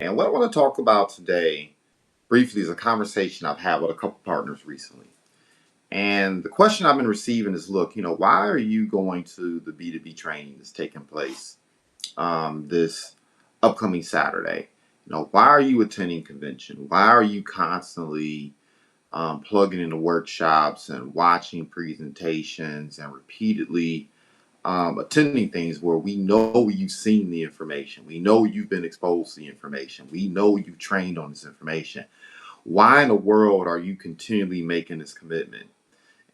And what I want to talk about today, briefly, is a conversation I've had with a couple partners recently. And the question I've been receiving is look, why are you going to the B2B training that's taking place this upcoming Saturday? Why are you attending convention? Why are you constantly plugging into workshops and watching presentations and repeatedly attending things where we know you've seen the information, we know you've been exposed to the information, we know you've trained on this information? Why in the world are you continually making this commitment?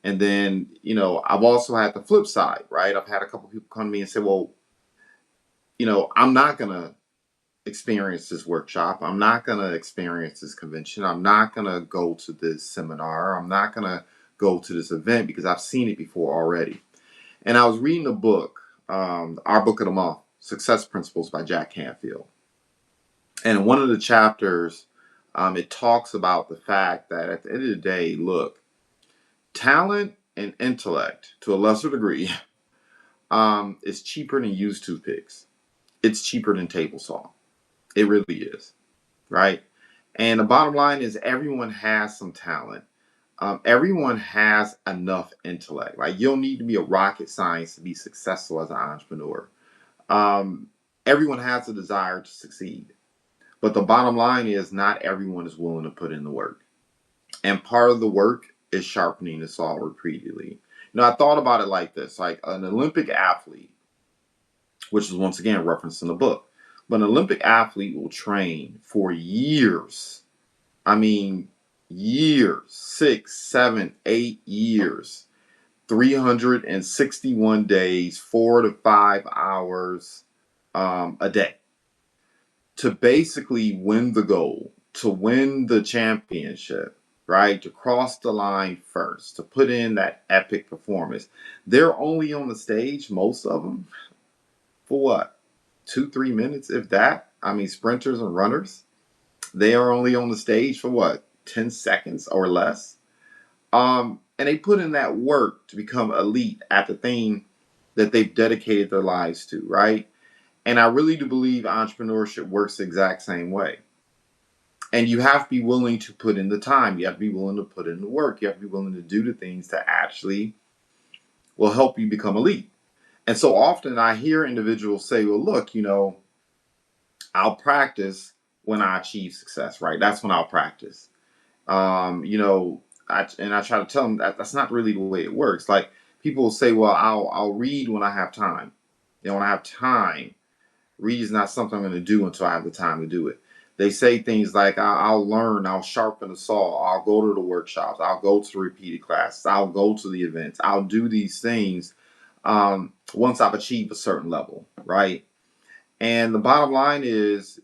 And then, I've also had the flip side, right? I've had a couple people come to me and say, well, I'm not going to experience this workshop. I'm not going to experience this convention. I'm not going to go to this seminar. I'm not going to go to this event because I've seen it before already. And I was reading a book, our book of the month, Success Principles by Jack Canfield. And in one of the chapters, it talks about the fact that at the end of the day, look, talent and intellect, to a lesser degree, is cheaper than used toothpicks. It's cheaper than table saw. It really is, right? And the bottom line is everyone has some talent. Everyone has enough intellect. Like, you don't need to be a rocket science to be successful as an entrepreneur. Um, Everyone has a desire to succeed. But the bottom line is not everyone is willing to put in the work. And part of the work is sharpening the saw repeatedly. I thought about it like this, like an Olympic athlete, which is once again referenced in the book. But an Olympic athlete will train for years. I mean, years, 6, 7, 8 years, 361 days, 4 to 5 hours a day to basically win the goal, to win the championship, right? To cross the line first, to put in that epic performance. They're only on the stage, most of them, for what? 2, 3 minutes, if that. I mean, sprinters and runners, they are only on the stage for what? 10 seconds or less. And they put in that work to become elite at the thing that they've dedicated their lives to, right? And I really do believe entrepreneurship works the exact same way. And you have to be willing to put in the time. You have to be willing to put in the work. You have to be willing to do the things that actually will help you become elite. And so often I hear individuals say, well, look, I'll practice when I achieve success, right? That's when I'll practice. I try to tell them that that's not really the way it works. Like, people will say, well, I'll read when I have time. When I have time, read is not something I'm going to do until I have the time to do it. They say things like, I'll learn, I'll sharpen the saw, I'll go to the workshops, I'll go to the repeated classes, I'll go to the events, I'll do these things once I've achieved a certain level, right? And the bottom line is,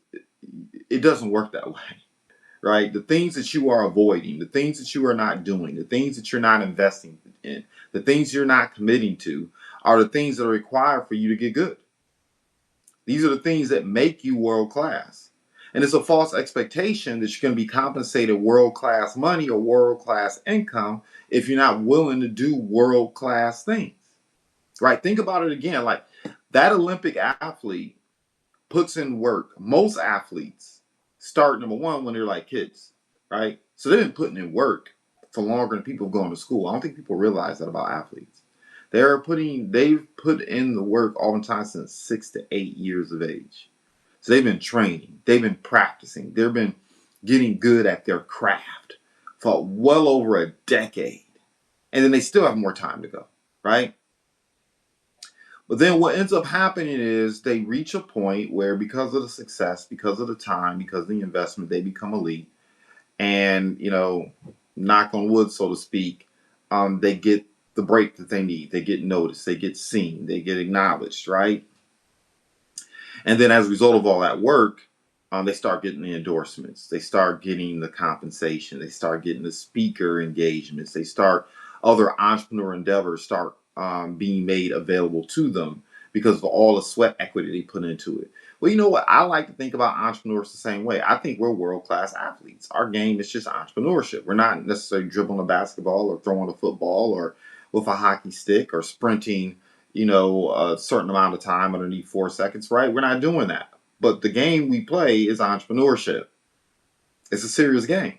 it doesn't work that way, right? The things that you are avoiding, the things that you are not doing, the things that you're not investing in, the things you're not committing to are the things that are required for you to get good. These are the things that make you world class. And it's a false expectation that you're going to be compensated world class money or world class income if you're not willing to do world class things, right? Think about it again. Like, that Olympic athlete puts in work. Most athletes start, number one, when they're like kids, right? So they've been putting in work for longer than people going to school. I don't think people realize that about athletes. They've put in the work oftentimes since 6 to 8 years of age. So they've been training, they've been practicing, they've been getting good at their craft for well over a decade. And then they still have more time to go, right? But then what ends up happening is they reach a point where, because of the success, because of the time, because of the investment, they become elite. And, knock on wood, so to speak, they get the break that they need. They get noticed, they get seen, they get acknowledged, right? And then as a result of all that work, they start getting the endorsements. They start getting the compensation. They start getting the speaker engagements. Other entrepreneur endeavors start being made available to them because of all the sweat equity they put into it. Well, you know what? I like to think about entrepreneurs the same way. I think we're world-class athletes. Our game is just entrepreneurship. We're not necessarily dribbling a basketball or throwing a football or with a hockey stick or sprinting, a certain amount of time underneath 4 seconds, right? We're not doing that. But the game we play is entrepreneurship. It's a serious game,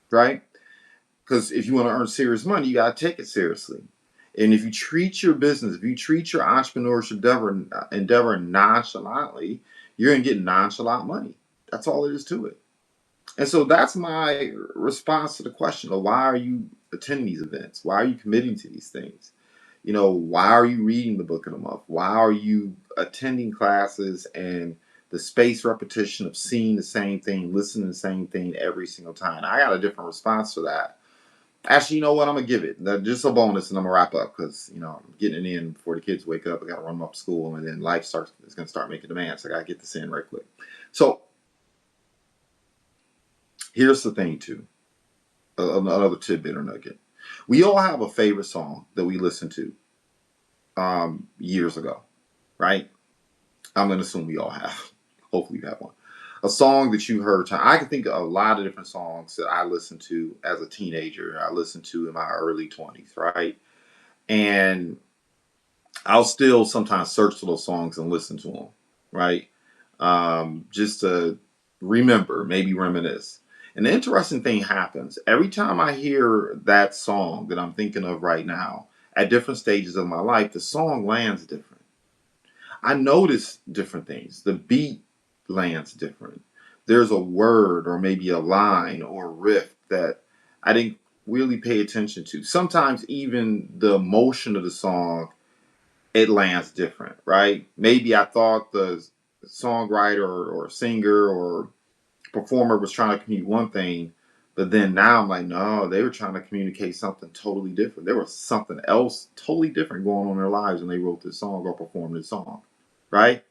right? Because if you want to earn serious money, you got to take it seriously. And if you treat your business, if you treat your entrepreneurship endeavor nonchalantly, you're going to get nonchalant money. That's all it is to it. And so that's my response to the question of why are you attending these events? Why are you committing to these things? Why are you reading the book of the month? Why are you attending classes and the spaced repetition of seeing the same thing, listening to the same thing every single time? I got a different response to that. Actually, you know what? I'm gonna give it just a bonus, and I'm gonna wrap up because I'm getting it in before the kids wake up. I gotta run them up to school, and then life is gonna start making demands. So I gotta get this in right quick. So here's the thing, too. Another tidbit or nugget. We all have a favorite song that we listened to years ago, right? I'm gonna assume we all have. Hopefully, you have one. A song that you heard. I can think of a lot of different songs that I listened to as a teenager. I listened to in my early 20s, right? And I'll still sometimes search for those songs and listen to them, right? Just to remember, maybe reminisce. And the interesting thing happens every time I hear that song that I'm thinking of right now at different stages of my life, the song lands different. I notice different things. The beat lands different. There's a word or maybe a line or a riff that I didn't really pay attention to. Sometimes even the emotion of the song, it lands different, right? Maybe I thought the songwriter or singer or performer was trying to communicate one thing, but then now I'm like, no, they were trying to communicate something totally different. There was something else totally different going on in their lives when they wrote this song or performed this song, right?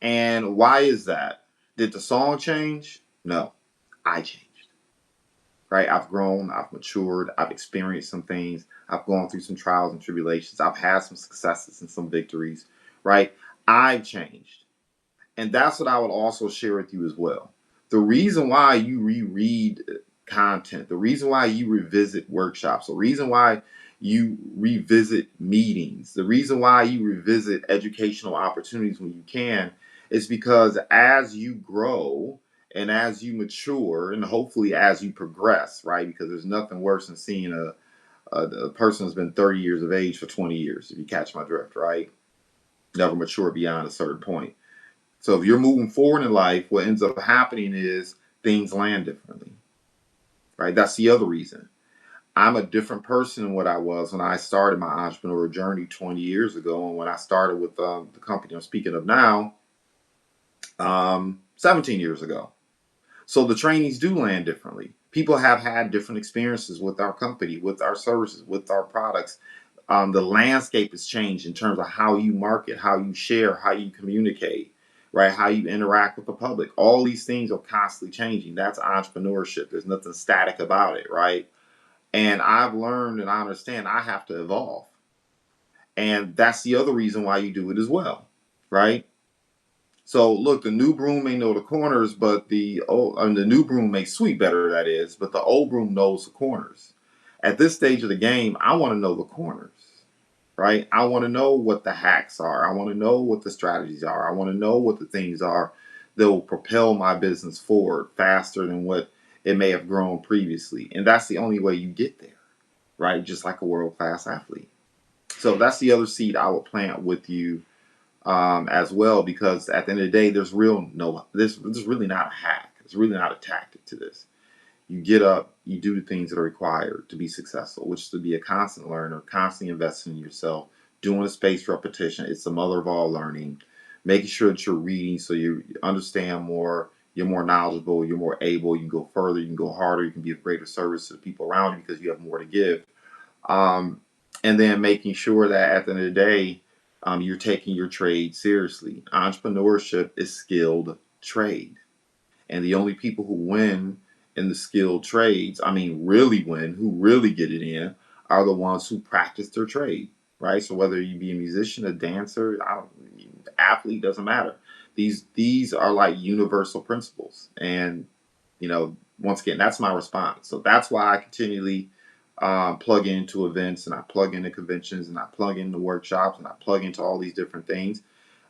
And why is that? Did the song change? No, I changed, right? I've grown, I've matured, I've experienced some things, I've gone through some trials and tribulations, I've had some successes and some victories, right? I've changed. And that's what I would also share with you as well. The reason why you reread content, the reason why you revisit workshops, the reason why you revisit meetings, the reason why you revisit educational opportunities when you can is because as you grow and as you mature and hopefully as you progress, right? Because there's nothing worse than seeing a person who's been 30 years of age for 20 years, if you catch my drift, right? Never mature beyond a certain point. So if you're moving forward in life, what ends up happening is things land differently, right? That's the other reason. I'm a different person than what I was when I started my entrepreneurial journey 20 years ago. And when I started with the company I'm speaking of now, 17 years ago. So the trainings do land differently. People have had different experiences with our company, with our services, with our products. The landscape has changed in terms of how you market, how you share, how you communicate, right? How you interact with the public. All these things are constantly changing. That's entrepreneurship. There's nothing static about it, right? And I've learned and I understand I have to evolve. And that's the other reason why you do it as well, right? So look, the new broom may know the corners, but the new broom may sweep better, that is, but the old broom knows the corners. At this stage of the game, I want to know the corners, right? I want to know what the hacks are. I want to know what the strategies are. I want to know what the things are that will propel my business forward faster than what it may have grown previously. And that's the only way you get there, right? Just like a world-class athlete. So that's the other seed I will plant with you as well, because at the end of the day, there's really not a hack. There's really not a tactic to this. You get up, you do the things that are required to be successful, which is to be a constant learner, constantly investing in yourself, doing a spaced repetition. It's the mother of all learning. Making sure that you're reading so you understand more, you're more knowledgeable, you're more able, you can go further, you can go harder, you can be of greater service to the people around you because you have more to give. Um, and then making sure that at the end of the day, you're taking your trade seriously. Entrepreneurship is skilled trade. And the only people who win in the skilled trades, I mean, really win, who really get it in, are the ones who practice their trade, right? So whether you be a musician, a dancer, athlete, doesn't matter. These are like universal principles. And, once again, that's my response. So that's why I continually plug into events and I plug into conventions and I plug into workshops and I plug into all these different things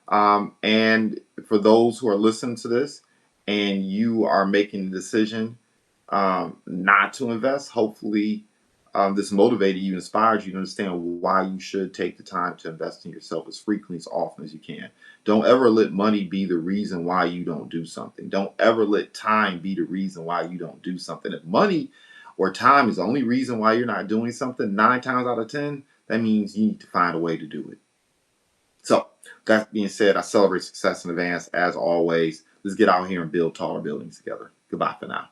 And for those who are listening to this and you are making the decision not to invest, hopefully this motivated you, inspired you to understand why you should take the time to invest in yourself as frequently, as often as you can. Don't ever let money be the reason why you don't do something. Don't ever let time be the reason why you don't do something. If money or time is the only reason why you're not doing something, 9 times out of 10, that means you need to find a way to do it. So, that being said, I celebrate success in advance as always. Let's get out here and build taller buildings together. Goodbye for now.